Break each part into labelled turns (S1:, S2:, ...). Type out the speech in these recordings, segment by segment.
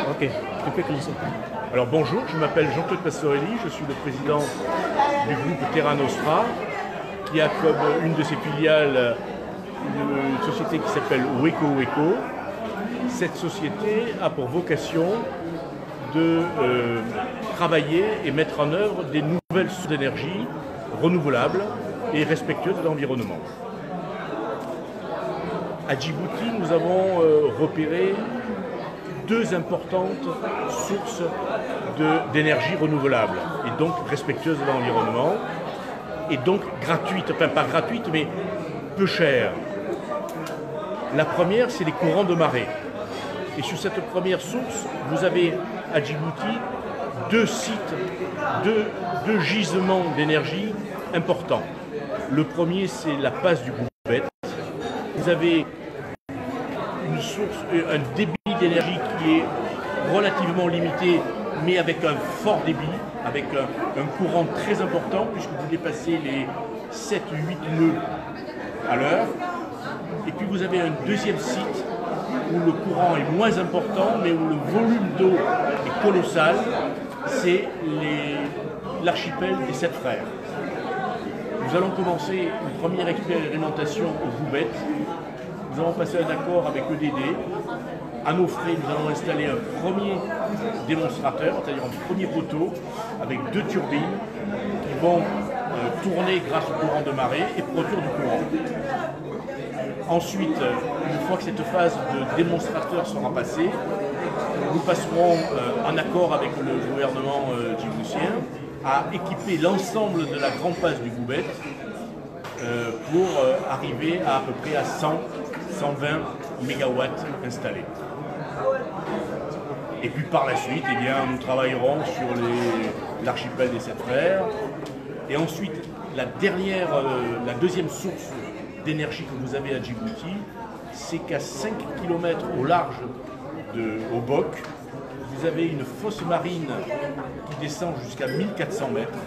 S1: Ok, tu peux commencer.
S2: Alors bonjour, je m'appelle Jean-Claude Pastorelli, je suis le président du groupe Terra Nostra, qui a comme une de ses filiales une société qui s'appelle Weco Weco. Cette société a pour vocation de travailler et mettre en œuvre des nouvelles sources d'énergie renouvelables et respectueuses de l'environnement. À Djibouti, nous avons repéré deux importantes sources d'énergie renouvelable et donc respectueuses de l'environnement et donc gratuites, enfin pas gratuites mais peu chères. La première, c'est les courants de marée. Et sur cette première source, vous avez à Djibouti deux sites, deux gisements d'énergie importants. Le premier, c'est la passe du Goubet. Vous avez une source, un débit d'énergie qui est relativement limité, mais avec un fort débit, avec un courant très important, puisque vous dépassez les 7-8 nœuds à l'heure. Et puis vous avez un deuxième site où le courant est moins important, mais où le volume d'eau est colossal, c'est l'archipel des 7 frères. Nous allons commencer une première expérimentation au Goubet. Nous allons passer un accord avec EDD. À nos frais, nous allons installer un premier démonstrateur, c'est-à-dire un premier poteau avec 2 turbines qui vont tourner grâce au courant de marée et produire du courant. Ensuite, une fois que cette phase de démonstrateur sera passée, nous passerons en accord avec le gouvernement djiboutien à équiper l'ensemble de la grande passe du Goubet pour arriver à peu près à 100-120 MW installés. Et puis par la suite, eh bien, nous travaillerons sur l'archipel des 7 frères. Et ensuite, la deuxième source d'énergie que vous avez à Djibouti, c'est qu'à 5 km au large de Obok, vous avez une fosse marine qui descend jusqu'à 1400 mètres.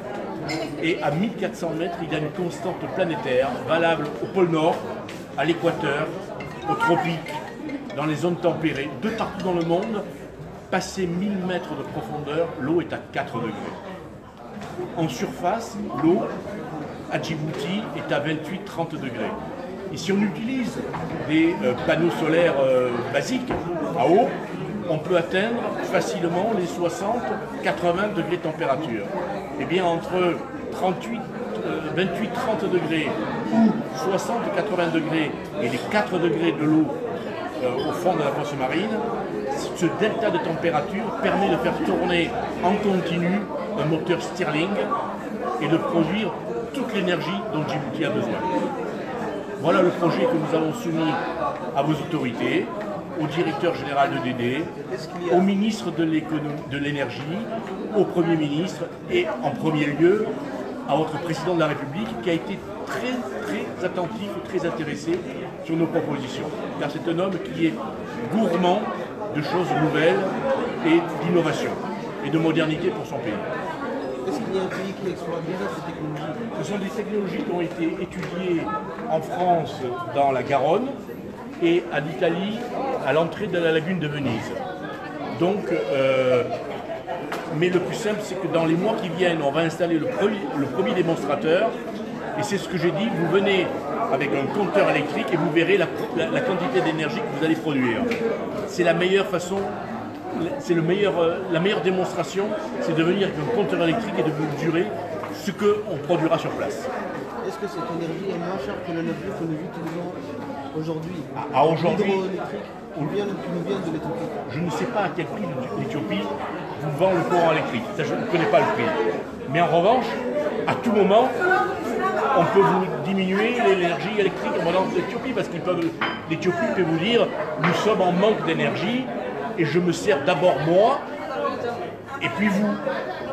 S2: Et à 1400 mètres, il y a une constante planétaire valable au pôle Nord, à l'équateur, aux tropiques, dans les zones tempérées, de partout dans le monde. Passé 1000 mètres de profondeur, l'eau est à 4 degrés. En surface, l'eau à Djibouti est à 28-30 degrés. Et si on utilise des panneaux solaires basiques, à eau, on peut atteindre facilement les 60-80 degrés de température. Et bien entre 28-30 degrés ou 60-80 degrés et les 4 degrés de l'eau au fond de la fosse marine, ce delta de température permet de faire tourner en continu un moteur Stirling et de produire toute l'énergie dont Djibouti a besoin. Voilà le projet que nous avons soumis à vos autorités, au directeur général de DD, au ministre de l'énergie, au Premier ministre et en premier lieu à votre président de la République qui a été très attentif et très intéressé sur nos propositions. Car c'est un homme qui est gourmand de choses nouvelles et d'innovation et de modernité pour son pays.
S1: Est-ce qu'il y a un pays qui exploite déjà ces technologies?
S2: Ce sont des technologies qui ont été étudiées en France dans la Garonne et en Italie à l'entrée de la lagune de Venise. Donc, mais le plus simple, c'est que dans les mois qui viennent, on va installer le premier démonstrateur. Et c'est ce que j'ai dit, vous venez avec un compteur électrique et vous verrez la quantité d'énergie que vous allez produire. C'est la meilleure façon, c'est la meilleure démonstration, c'est de venir avec un compteur électrique et de vous mesurer ce qu'on produira sur place.
S1: Est-ce que cette énergie est moins chère que l'énergie que nous utilisons aujourd'hui?
S2: Aujourd'hui,
S1: l'hydroélectrique ou bien qui nous vient de l'Éthiopie?
S2: Je ne sais pas à quel prix l'Éthiopie vous vend le courant électrique. Ça, je ne connais pas le prix. Mais en revanche, à tout moment, on peut vous diminuer l'énergie électrique en venant de l'Éthiopie parce que l'Éthiopie peut vous dire nous sommes en manque d'énergie et je me sers d'abord moi et puis vous.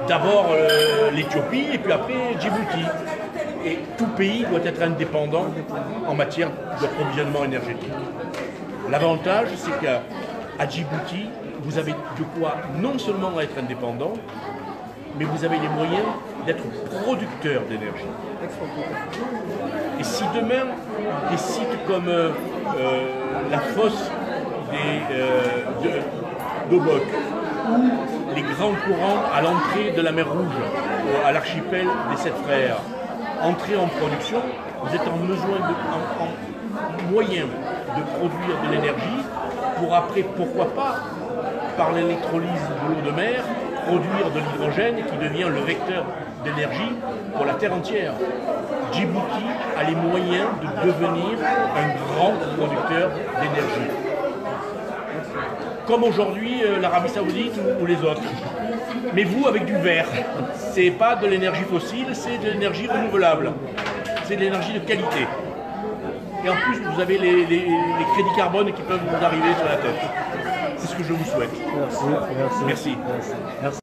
S2: D'abord l'Éthiopie et puis après Djibouti. Et tout pays doit être indépendant en matière d'approvisionnement énergétique. L'avantage, c'est qu'à Djibouti, vous avez de quoi non seulement être indépendant, mais vous avez les moyens d'être producteur d'énergie. Et si demain, des sites comme la fosse d'Obok ou les grands courants à l'entrée de la mer Rouge, à l'archipel des Sept Frères. Entrée en production, vous êtes en moyen de produire de l'énergie pour après, pourquoi pas, par l'électrolyse de l'eau de mer, produire de l'hydrogène qui devient le vecteur d'énergie pour la Terre entière. Djibouti a les moyens de devenir un grand producteur d'énergie. Comme aujourd'hui l'Arabie Saoudite ou les autres. Mais vous, avec du vert, c'est pas de l'énergie fossile, c'est de l'énergie renouvelable. C'est de l'énergie de qualité. Et en plus, vous avez les crédits carbone qui peuvent vous arriver sur la tête. C'est ce que je vous souhaite.
S1: Merci.
S2: Merci.
S1: Merci.